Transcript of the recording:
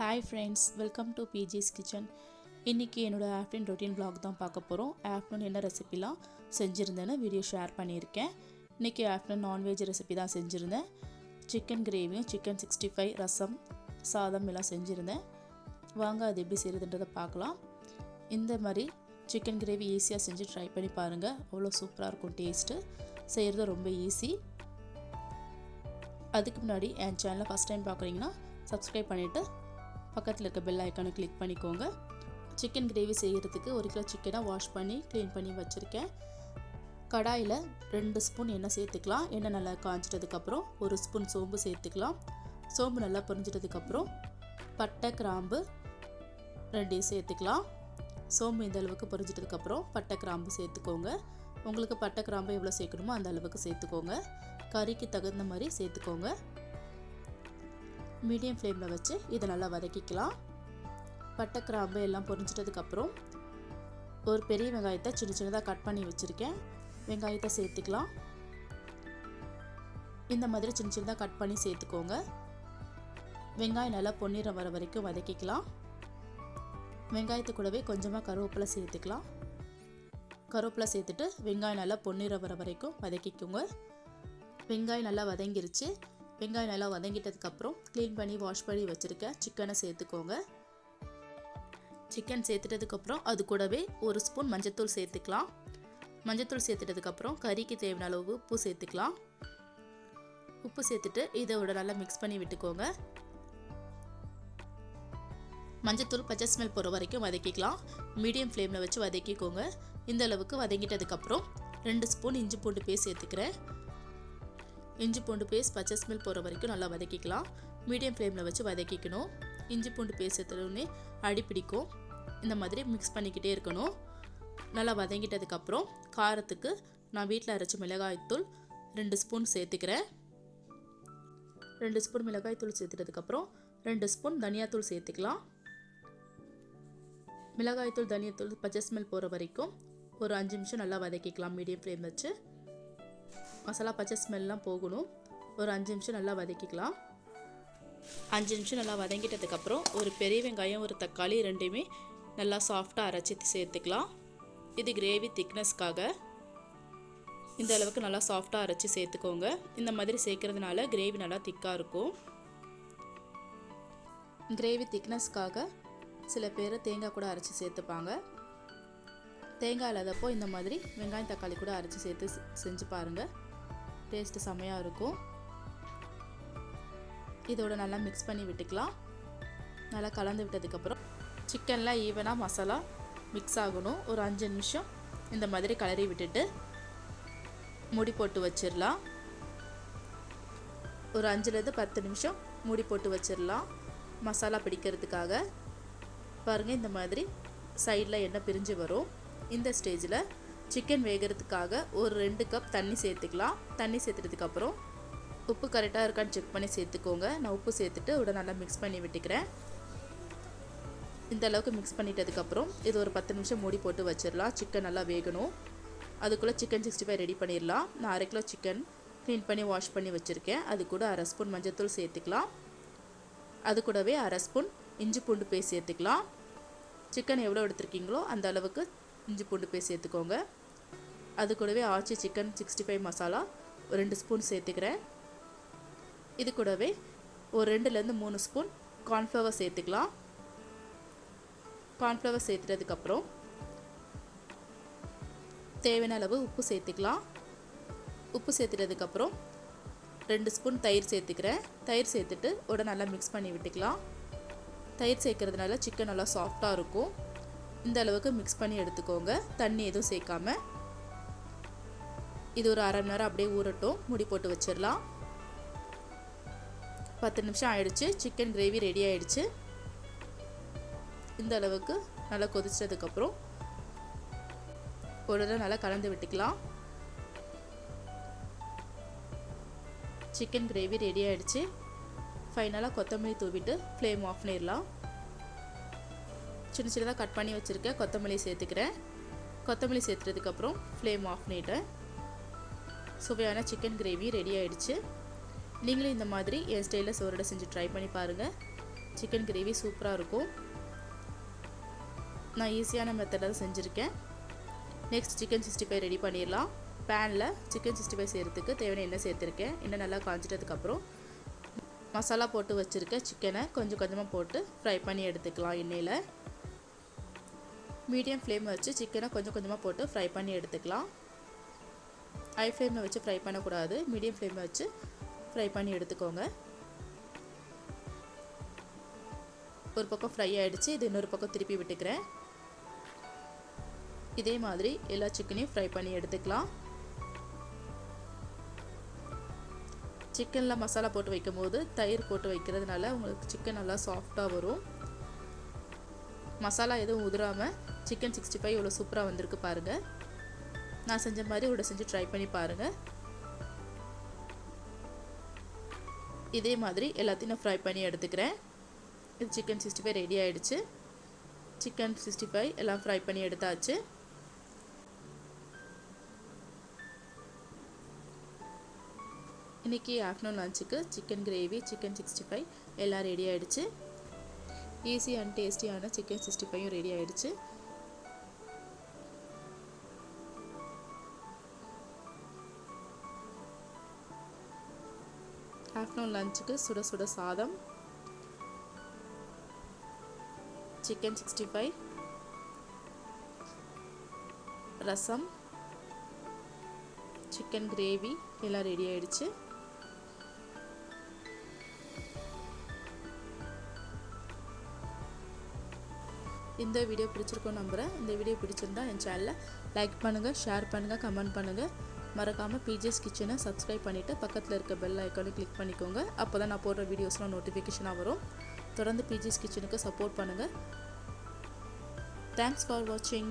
Hi friends, welcome to பிஜிஸ் kitchen. இன்றைக்கி என்னோடய afternoon routine vlog தான் பார்க்க போகிறோம். ஆஃப்டர்நூன் என்ன ரெசிபிலாம் செஞ்சுருந்தேன்னு வீடியோ ஷேர் பண்ணியிருக்கேன். இன்றைக்கி ஆஃப்டர்நூன் நான்வெஜ் ரெசிபி தான் செஞ்சுருந்தேன். சிக்கன் கிரேவியும் சிக்கன் 65 ரசம் சாதம் எல்லாம் செஞ்சுருந்தேன். வாங்க அது எப்படி செய்கிறதுன்றதை பார்க்கலாம். இந்த மாதிரி சிக்கன் கிரேவி ஈஸியாக செஞ்சு ட்ரை பண்ணி பாருங்கள். அவ்வளோ சூப்பராக இருக்கும் டேஸ்ட்டு. செய்கிறது ரொம்ப ஈஸி. அதுக்கு முன்னாடி என் சேனலை ஃபஸ்ட் டைம் பார்க்குறீங்கன்னா சப்ஸ்கிரைப் பண்ணிவிட்டு பக்கத்தில் இருக்க பெல் ஐக்கானை கிளிக் பண்ணிக்கோங்க. சிக்கன் கிரேவி செய்கிறதுக்கு 1 கிலோ சிக்கனை வாஷ் பண்ணி க்ளீன் பண்ணி வச்சுருக்கேன். கடாயில் 2 ஸ்பூன் எண்ணெய் சேர்த்துக்கலாம். எண்ணெய் நல்லா காய்ச்சிட்டதுக்கப்புறம் 1 ஸ்பூன் சோம்பு சேர்த்துக்கலாம். சோம்பு நல்லா பொரிஞ்சிட்டதுக்கப்புறம் பட்டை கிராம்பு 2 சேர்த்துக்கலாம். சோம்பு இந்த அளவுக்கு பொரிஞ்சிட்டதுக்கப்புறம் பட்டை கிராம்பு சேர்த்துக்கோங்க. உங்களுக்கு பட்டை கிராம்பு எவ்வளோ சேர்க்கணுமோ அந்த அளவுக்கு சேர்த்துக்கோங்க. கறிக்கு தகுந்த மாதிரி சேர்த்துக்கோங்க. மீடியம் ஃப்ளேமில் வச்சு இதை நல்லா வதக்கிக்கலாம். பட்டை கிராம்பு எல்லாம் பொரிஞ்சிட்டதுக்கப்புறம் ஒரு பெரிய வெங்காயத்தை சின்ன சின்னதாக கட் பண்ணி வச்சுருக்கேன். வெங்காயத்தை சேர்த்துக்கலாம். இந்த மாதிரி சின்ன சின்னதாக கட் பண்ணி சேர்த்துக்கோங்க. வெங்காயம் நல்லா பொன்னிறம் வர வரைக்கும் வதக்கிக்கலாம். வெங்காயத்து கூடவே கொஞ்சமாக கருவேப்பிலை சேர்த்துக்கலாம். கருவேப்பிலை சேர்த்துட்டு வெங்காயம் நல்லா பொன்னிறம் வர வரைக்கும் வதக்கிக்கோங்க. வெங்காயம் நல்லா வதங்கிருச்சு. வெங்காயம் நல்லா வதங்கிட்டதுக்கப்புறம் க்ளீன் பண்ணி வாஷ் பண்ணி வச்சுருக்க சிக்கனை சேர்த்துக்கோங்க. சிக்கன் சேர்த்துட்டதுக்கப்புறம் அது கூடவே 1 ஸ்பூன் மஞ்சத்தூள் சேர்த்துக்கலாம். மஞ்சத்தூள் சேர்த்துட்டதுக்கப்புறம் கறிக்கு தேவையான அளவு உப்பு சேர்த்துக்கலாம். உப்பு சேர்த்துட்டு இதோட நல்லா மிக்ஸ் பண்ணி விட்டுக்கோங்க. மஞ்சத்தூள் பச்சை ஸ்மெல் போகிற வரைக்கும் வதக்கிக்கலாம். மீடியம் ஃப்ளேமில் வச்சு வதக்கிக்கோங்க. இந்த அளவுக்கு வதங்கிட்டதுக்கப்புறம் 2 ஸ்பூன் இஞ்சி பூண்டு பேஸ்ட் சேர்த்துக்கிறேன். இஞ்சி பூண்டு பேஸ்ட் பச்சை ஸ்மெல் போகிற வரைக்கும் நல்லா வதக்கிக்கலாம். மீடியம் ஃப்ளேமில் வச்சு வதக்கிக்கணும். இஞ்சி பூண்டு பேஸ்ட் சேர்த்தோடனே அடி பிடிக்கும். இந்த மாதிரி மிக்ஸ் பண்ணிக்கிட்டே இருக்கணும். நல்லா வதங்கிட்டதுக்கப்புறம் காரத்துக்கு நான் வீட்டில் அரைச்ச மிளகாய்த்தூள் 2 ஸ்பூன் சேர்த்துக்கிறேன். 2 ஸ்பூன் மிளகாய்த்தூள் சேர்த்துட்டதுக்கப்புறம் 2 ஸ்பூன் தனியாத்தூள் சேர்த்துக்கலாம். மிளகாய்த்தூள் தனியாத்தூள் பச்சை ஸ்மெல் போகிற வரைக்கும் ஒரு 5 நிமிஷம் நல்லா வதக்கிக்கலாம். மீடியம் ஃப்ளேம் வச்சு மசாலா பச்சை ஸ்மெல்லாம் போகணும். ஒரு 5 நிமிஷம் நல்லா வதக்கிக்கலாம். 5 நிமிஷம் நல்லா வதங்கிட்டதுக்கப்புறம் ஒரு பெரிய வெங்காயம் ஒரு தக்காளி 2மே நல்லா சாஃப்டாக அரைச்சி சேர்த்துக்கலாம். இது கிரேவி திக்னஸ்க்காக இந்த அளவுக்கு நல்லா சாஃப்டாக அரைச்சி சேர்த்துக்கோங்க. இந்த மாதிரி சேர்க்கறதுனால கிரேவி நல்லா திக்காக இருக்கும். கிரேவி திக்னஸ்க்காக சில பேர் தேங்காய் கூட அரைச்சி சேர்த்துப்பாங்க. தேங்காய் இல்லாதப்போ இந்த மாதிரி வெங்காயம் தக்காளி கூட அரைச்சி சேர்த்து செஞ்சு பாருங்கள். டேஸ்ட்டு செம்மையாக இருக்கும். இதோட நல்லா மிக்ஸ் பண்ணி விட்டுக்கலாம். நல்லா கலந்து விட்டதுக்கப்புறம் சிக்கனில் ஈவனாக மசாலா மிக்ஸ் ஆகணும். ஒரு 5 நிமிஷம் இந்த மாதிரி கலரி விட்டுட்டு மூடி போட்டு வச்சிடலாம். ஒரு 5லேருந்து 10 நிமிஷம் மூடி போட்டு வச்சிடலாம் மசாலா பிடிக்கிறதுக்காக. பாருங்கள், இந்த மாதிரி சைடில் எண்ணெய் பிரிஞ்சு வரும். இந்த ஸ்டேஜில் சிக்கன் வேகிறதுக்காக ஒரு 2 கப் தண்ணி சேர்த்துக்கலாம். தண்ணி சேர்த்துட்டதுக்கப்புறம் உப்பு கரெக்டாக இருக்கான்னு செக் பண்ணி சேர்த்துக்கோங்க. நான் உப்பு சேர்த்துட்டு உடனே நல்லா மிக்ஸ் பண்ணி விட்டுக்கிறேன். இந்த அளவுக்கு மிக்ஸ் பண்ணிட்டதுக்கப்புறம் இது ஒரு 10 நிமிஷம் மூடி போட்டு வச்சிடலாம். சிக்கன் நல்லா வேகணும். அதுக்குள்ளே சிக்கன் 65 ரெடி பண்ணிடலாம். நான் 1/2 கிலோ சிக்கன் க்ளீன் பண்ணி வாஷ் பண்ணி வச்சுருக்கேன். அது கூட 1/2 ஸ்பூன் மஞ்சத்தூள் சேர்த்துக்கலாம். அது கூடவே 1/2 ஸ்பூன் இஞ்சி பூண்டு பேஸ்ட் சேர்த்துக்கலாம். சிக்கன் எவ்வளோ எடுத்துருக்கீங்களோ அந்த அளவுக்கு இஞ்சி பூண்டு பேஸ்ட் சேர்த்துக்கோங்க. அது கூடவே ஆச்சி சிக்கன் 65 மசாலா 2 ஸ்பூன் சேர்த்துக்கிறேன். இது கூடவே ஒரு 2லேருந்து 3 ஸ்பூன் கார்ன்ஃப்ளவர் சேர்த்துக்கலாம். கார்ன்ஃப்ளவர் சேர்த்துட்டதுக்கப்புறம் தேவையான அளவு உப்பு சேர்த்துக்கலாம். உப்பு சேர்த்துட்டதுக்கப்புறம் 2 ஸ்பூன் தயிர் சேர்த்துக்கிறேன். தயிர் சேர்த்துட்டு உடனே நல்லா மிக்ஸ் பண்ணி விட்டுக்கலாம். தயிர் சேர்க்கறதுனால சிக்கன் நல்லா சாஃப்டாக இருக்கும். இந்த அளவுக்கு மிக்ஸ் பண்ணி எடுத்துக்கோங்க. தண்ணி எதுவும் சேர்க்காம இது ஒரு 1/2 மணி நேரம் அப்படியே ஊறட்டும். மூடி போட்டு வச்சிடலாம். 10 நிமிஷம் ஆயிடுச்சு. சிக்கன் கிரேவி ரெடி ஆயிடுச்சு. இந்த அளவுக்கு நல்லா கொதிச்சதுக்கப்புறம் உடனே நல்லா கலந்து விட்டுக்கலாம். சிக்கன் கிரேவி ரெடி ஆயிடுச்சு. ஃபைனலாக கொத்தமல்லி தூவிட்டு ஃப்ளேம் ஆஃப் பண்ணிடலாம். சின்ன சின்னதாக கட் பண்ணி வச்சுருக்கேன். கொத்தமல்லி சேர்த்துக்கிறேன். கொத்தமல்லி சேர்த்துறதுக்கப்புறம் ஃப்ளேம் ஆஃப் பண்ணிட்டேன். சுவையான சிக்கன் கிரேவி ரெடி ஆயிடுச்சு. நீங்களும் இந்த மாதிரி என் ஸ்டைலில் சோறுடை செஞ்சு ட்ரை பண்ணி பாருங்கள். சிக்கன் கிரேவி சூப்பராக இருக்கும். நான் ஈஸியான மெத்தடில் செஞ்சுருக்கேன். நெக்ஸ்ட் சிக்கன் 65 ரெடி பண்ணிடலாம். பேனில் சிக்கன் 65 செய்கிறதுக்கு தேவையான எண்ணெய் சேர்த்துருக்கேன். எண்ணெய் நல்லா காஞ்சிட்டதுக்கப்புறம் மசாலா போட்டு வச்சுருக்க சிக்கனை கொஞ்சம் கொஞ்சமாக போட்டு ஃப்ரை பண்ணி எடுத்துக்கலாம். எண்ணெயில் மீடியம் ஃப்ளேம் வச்சு சிக்கனை கொஞ்சம் கொஞ்சமாக போட்டு ஃப்ரை பண்ணி எடுத்துக்கலாம். ஹை ஃப்ளேமில் வச்சு ஃப்ரை பண்ணக்கூடாது, மீடியம் ஃப்ளேமில் வச்சு ஃப்ரை பண்ணி எடுத்துக்கோங்க. ஒரு பக்கம் ஃப்ரை ஆகிடுச்சு, இது இன்னொரு பக்கம் திருப்பி விட்டுக்கிறேன். இதே மாதிரி எல்லா சிக்கனையும் ஃப்ரை பண்ணி எடுத்துக்கலாம். சிக்கனில் மசாலா போட்டு வைக்கும்போது தயிர் போட்டு வைக்கிறதுனால உங்களுக்கு சிக்கன் நல்லா சாஃப்டாக வரும். மசாலா எதுவும் உதிராமல் சிக்கன் 65 இவ்வளோ சூப்பராக வந்திருக்கு பாருங்கள். நான் செஞ்ச மாதிரி இவ்வளோ செஞ்சு ட்ரை பண்ணி பாருங்கள். இதே மாதிரி எல்லாத்தையும் நான் ஃப்ரை பண்ணி எடுத்துக்கிறேன். இது சிக்கன் 65 ரெடி ஆகிடுச்சு. சிக்கன் 65 எல்லாம் ஃப்ரை பண்ணி எடுத்தாச்சு. இன்றைக்கி ஆஃப்டர்நூன் லஞ்சுக்கு சிக்கன் கிரேவி, சிக்கன் 65 எல்லாம் ரெடி ஆகிடுச்சு. ஈஸி அண்ட் டேஸ்டியான சிக்கன் 65 ரெடி ஆகிடுச்சு. ஆஃப்டர்நூன் லஞ்சுக்கு சுட சுட சாதம், சிக்கன் 65, ரசம், சிக்கன் கிரேவி எல்லாம் ரெடி ஆகிடுச்சு. இந்த வீடியோ பிடிச்சிருக்கோன்னு நம்புகிறேன். இந்த வீடியோ பிடிச்சிருந்தா என் சேனலை லைக் பண்ணுங்கள், ஷேர் பண்ணுங்கள், கமெண்ட் பண்ணுங்கள். மறக்காமல் பிஜேஸ் கிச்சனை சப்ஸ்கிரைப் பண்ணிவிட்டு பக்கத்தில் இருக்க பெல் ஐக்கானை கிளிக் பண்ணிக்கோங்க. அப்போ தான் நான் போடுற வீடியோஸ்லாம் நோட்டிஃபிகேஷனாக வரும். தொடர்ந்து பிஜேஸ் கிச்சனுக்கு சப்போர்ட் பண்ணுங்கள். தேங்க்ஸ் ஃபார் வாட்சிங்.